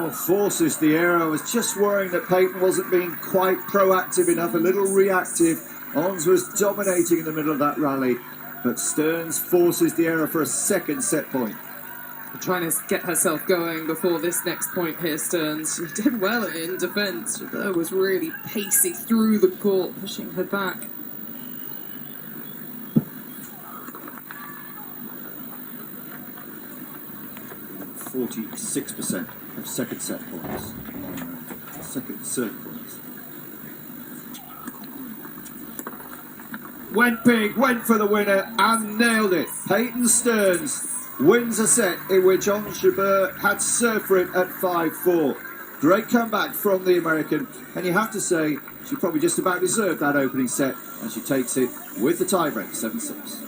Oh, forces the error. I was just worrying that Peyton wasn't being quite proactive enough, a little reactive. Ons was dominating in the middle of that rally, but Stearns forces the error for a second set point. Trying to get herself going before this next point here, Stearns. She did well in defence. Jabeur was really pacing through the court, pushing her back. .46% of second set points on second serve points. Went big, went for the winner and nailed it. Peyton Stearns wins a set in which Ons Jabeur had served for it at 5-4. Great comeback from the American, and you have to say she probably just about deserved that opening set, and she takes it with the tiebreak 7-6.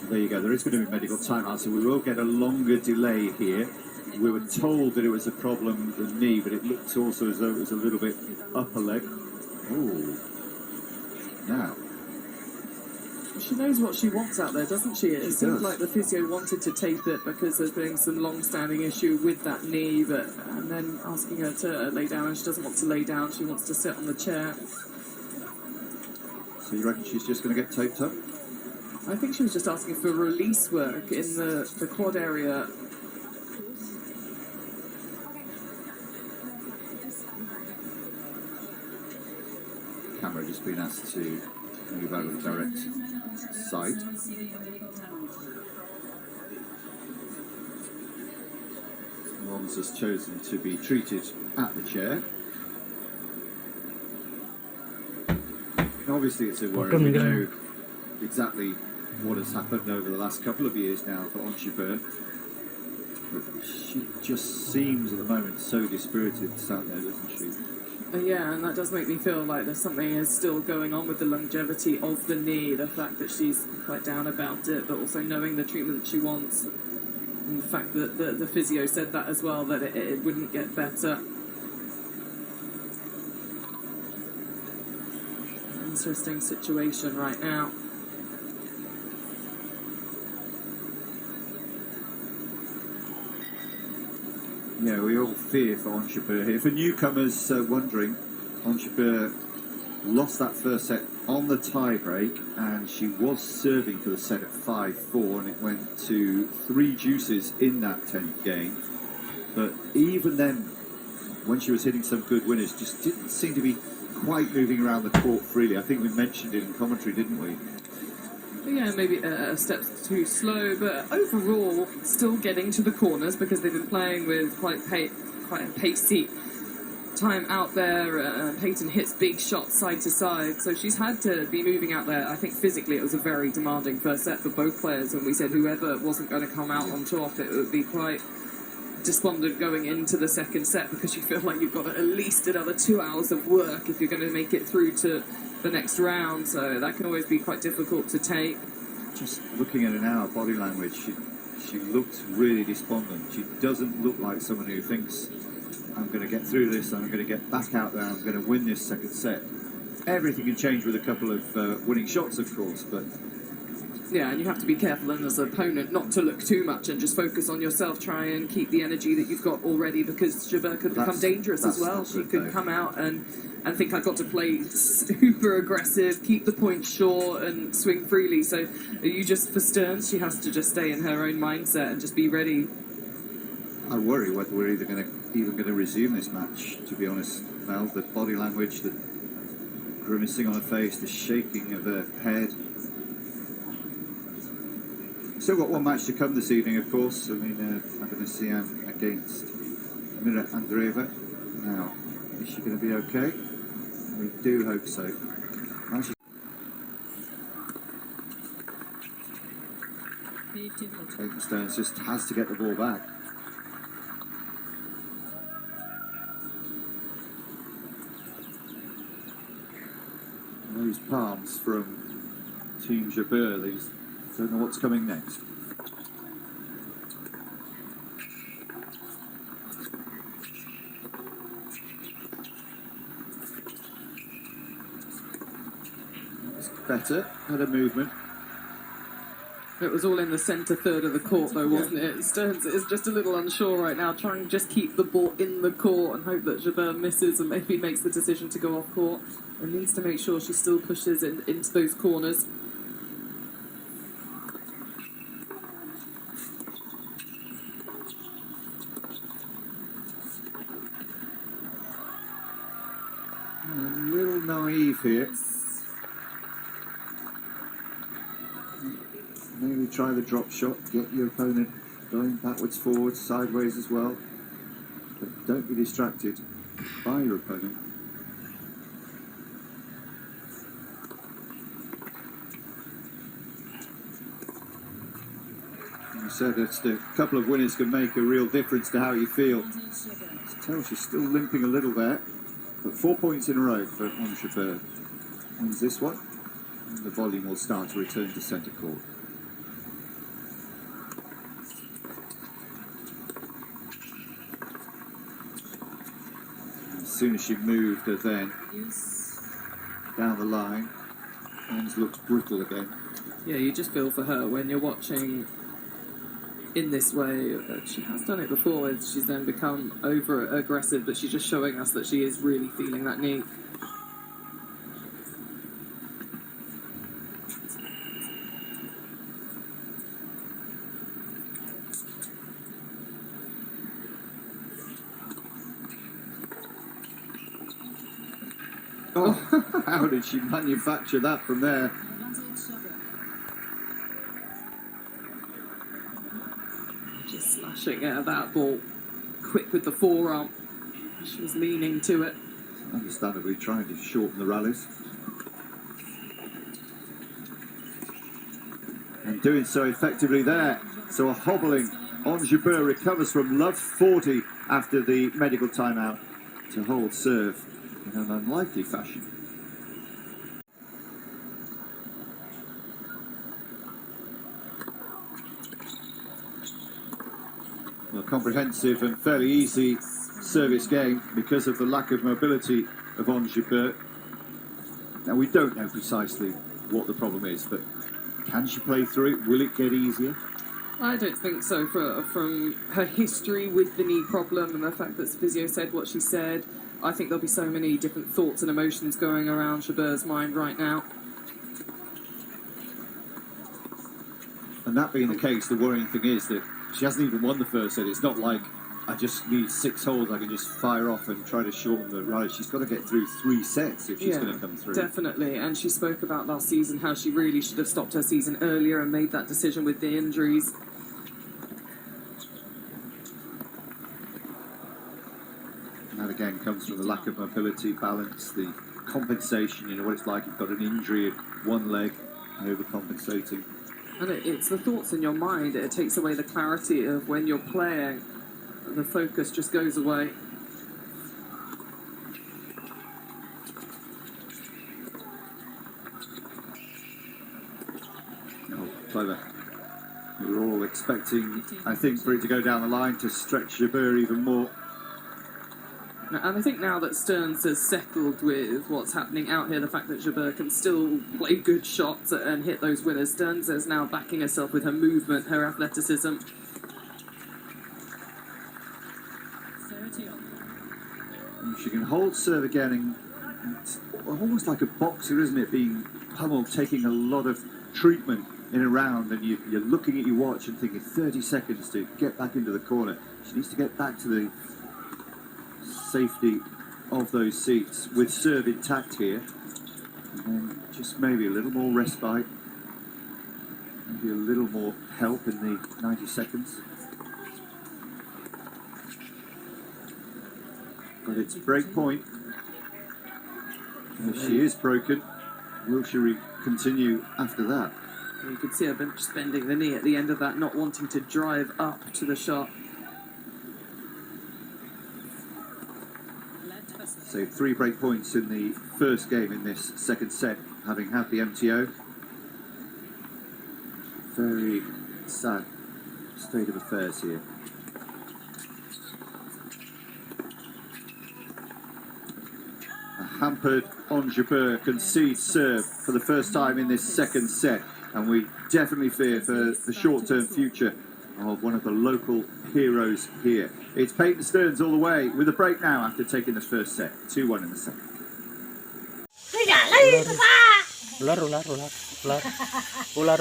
There you go, there is going to be medical timeout, so we will get a longer delay here. We were told that it was a problem with the knee, but it looked also as though it was a little bit upper leg. Oh, now. She knows what she wants out there, doesn't she? It seems like the physio wanted to tape it because there's been some long-standing issue with that knee, and then asking her to lay down, and she doesn't want to lay down, she wants to sit on the chair. So you reckon she's just going to get taped up? I think she was just asking for release work in the quad area. Camera just been asked to move out of the direct sight. Ons has chosen to be treated at the chair. And obviously it's a worry. We know exactly what has happened over the last couple of years now for Ons Jabeur. But she just seems at the moment so dispirited out there, doesn't she? Yeah, and that does make me feel like there's something is still going on with the longevity of the knee, the fact that she's quite down about it, but also knowing the treatment that she wants. And the fact that the physio said that as well, that it wouldn't get better. Interesting situation right now. Yeah, we all fear for Ons Jabeur here. For newcomers wondering, Ons Jabeur lost that first set on the tie-break, and she was serving for the set at 5-4, and it went to 3 deuces in that 10th game. But even then, when she was hitting some good winners, just didn't seem to be quite moving around the court freely. I think we mentioned it in commentary, didn't we? Yeah, maybe a step too slow, but overall still getting to the corners because they've been playing with quite a pacey time out there. Peyton hits big shots side to side, so she's had to be moving out there. I think physically it was a very demanding first set for both players, and we said whoever wasn't going to come out on top, it would be quite despondent going into the second set because you feel like you've got at least another 2 hours of work if you're going to make it through to the next round, so that can always be quite difficult to take. Just looking at her now, body language, she looks really despondent. She doesn't look like someone who thinks, I'm going to get through this, I'm going to get back out there, I'm going to win this second set. Everything can change with a couple of winning shots, of course, but Yeah, and you have to be careful and as an opponent not to look too much and just focus on yourself, try and keep the energy that you've got already, because Jabeur could become dangerous as well. She could come out and think I've got to play super aggressive, keep the point short and swing freely. So are you just, for Stearns, she has to just stay in her own mindset and just be ready. I worry whether we're even going to resume this match, to be honest, Mel. The body language, the grimacing on her face, the shaking of her head. Still got one match to come this evening, of course. I mean, I'm going to see Anne against Mira Andreeva. Now, is she going to be okay? We do hope so. Clayton Stearns just has to get the ball back. Those palms from Team Jabeur, they just don't know what's coming next. Better movement. It was all in the centre third of the court, though, wasn't it? Stearns is just a little unsure right now, trying to just keep the ball in the court and hope that Jabeur misses and maybe makes the decision to go off court, and needs to make sure she still pushes into those corners. A little naive here. Maybe try the drop shot, get your opponent going backwards, forwards, sideways as well. But don't be distracted by your opponent. As I said, just a couple of winners can make a real difference to how you feel. Tell she's still limping a little there, but 4 points in a row for Jabeur. Wins this one, and the volume will start to return to centre court. As soon as she moved her then down the line, things looked brutal again. Yeah, you just feel for her when you're watching in this way. She has done it before, she's then become over aggressive, but she's just showing us that she is really feeling that knee. Oh, how did she manufacture that from there? Just slashing at that ball, quick with the forearm. She was leaning to it. Understandably trying to shorten the rallies. And doing so effectively there. So a hobbling on Jabeur, recovers from love 40 after the medical timeout to hold serve in an unlikely fashion. A comprehensive and fairly easy service game because of the lack of mobility of Jabeur. Now we don't know precisely what the problem is, but can she play through it? Will it get easier? I don't think so. From her history with the knee problem and the fact that physio said what she said, I think there'll be so many different thoughts and emotions going around Jabeur's mind right now. And that being the case, the worrying thing is that she hasn't even won the first set. It's not like I just need 6 holes, I can just fire off and try to shorten the rally. She's got to get through 3 sets if she's going to come through. Definitely, and she spoke about last season how she really should have stopped her season earlier and made that decision with the injuries. And that again comes from the lack of mobility, balance, the compensation. You know what it's like, you've got an injury of one leg, overcompensating. And it's the thoughts in your mind. It takes away the clarity of when you're playing. The focus just goes away. Oh, clever. We were all expecting, I think, for it to go down the line to stretch Jabeur even more. And I think now that Stearns has settled with what's happening out here, the fact that Jabeur can still play good shots and hit those winners, Stearns is now backing herself with her movement, her athleticism. She can hold serve again, and it's almost like a boxer, isn't it? Being pummeled, taking a lot of treatment in a round, and you're looking at your watch and thinking 30 seconds to get back into the corner. She needs to get back to the safety of those seats with serve intact here, and then just maybe a little more respite, maybe a little more help in the 90 seconds. But it's break point. If she is broken, will she continue after that? You can see her just bending the knee at the end of that, not wanting to drive up to the shot. So 3 break points in the first game in this second set, having had the MTO. Very sad state of affairs here. A hampered Jabeur concedes serve for the first time in this second set, and we definitely fear for the short-term future of one of the local heroes here. It's Peyton Stearns all the way with a break now after taking the first set. 2-1 in the second. Ular.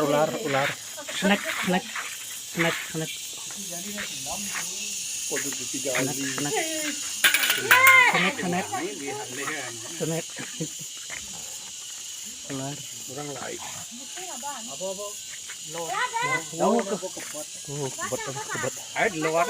Snack. Ular. Orang lain. Apa? Kebat. Ayo di luar.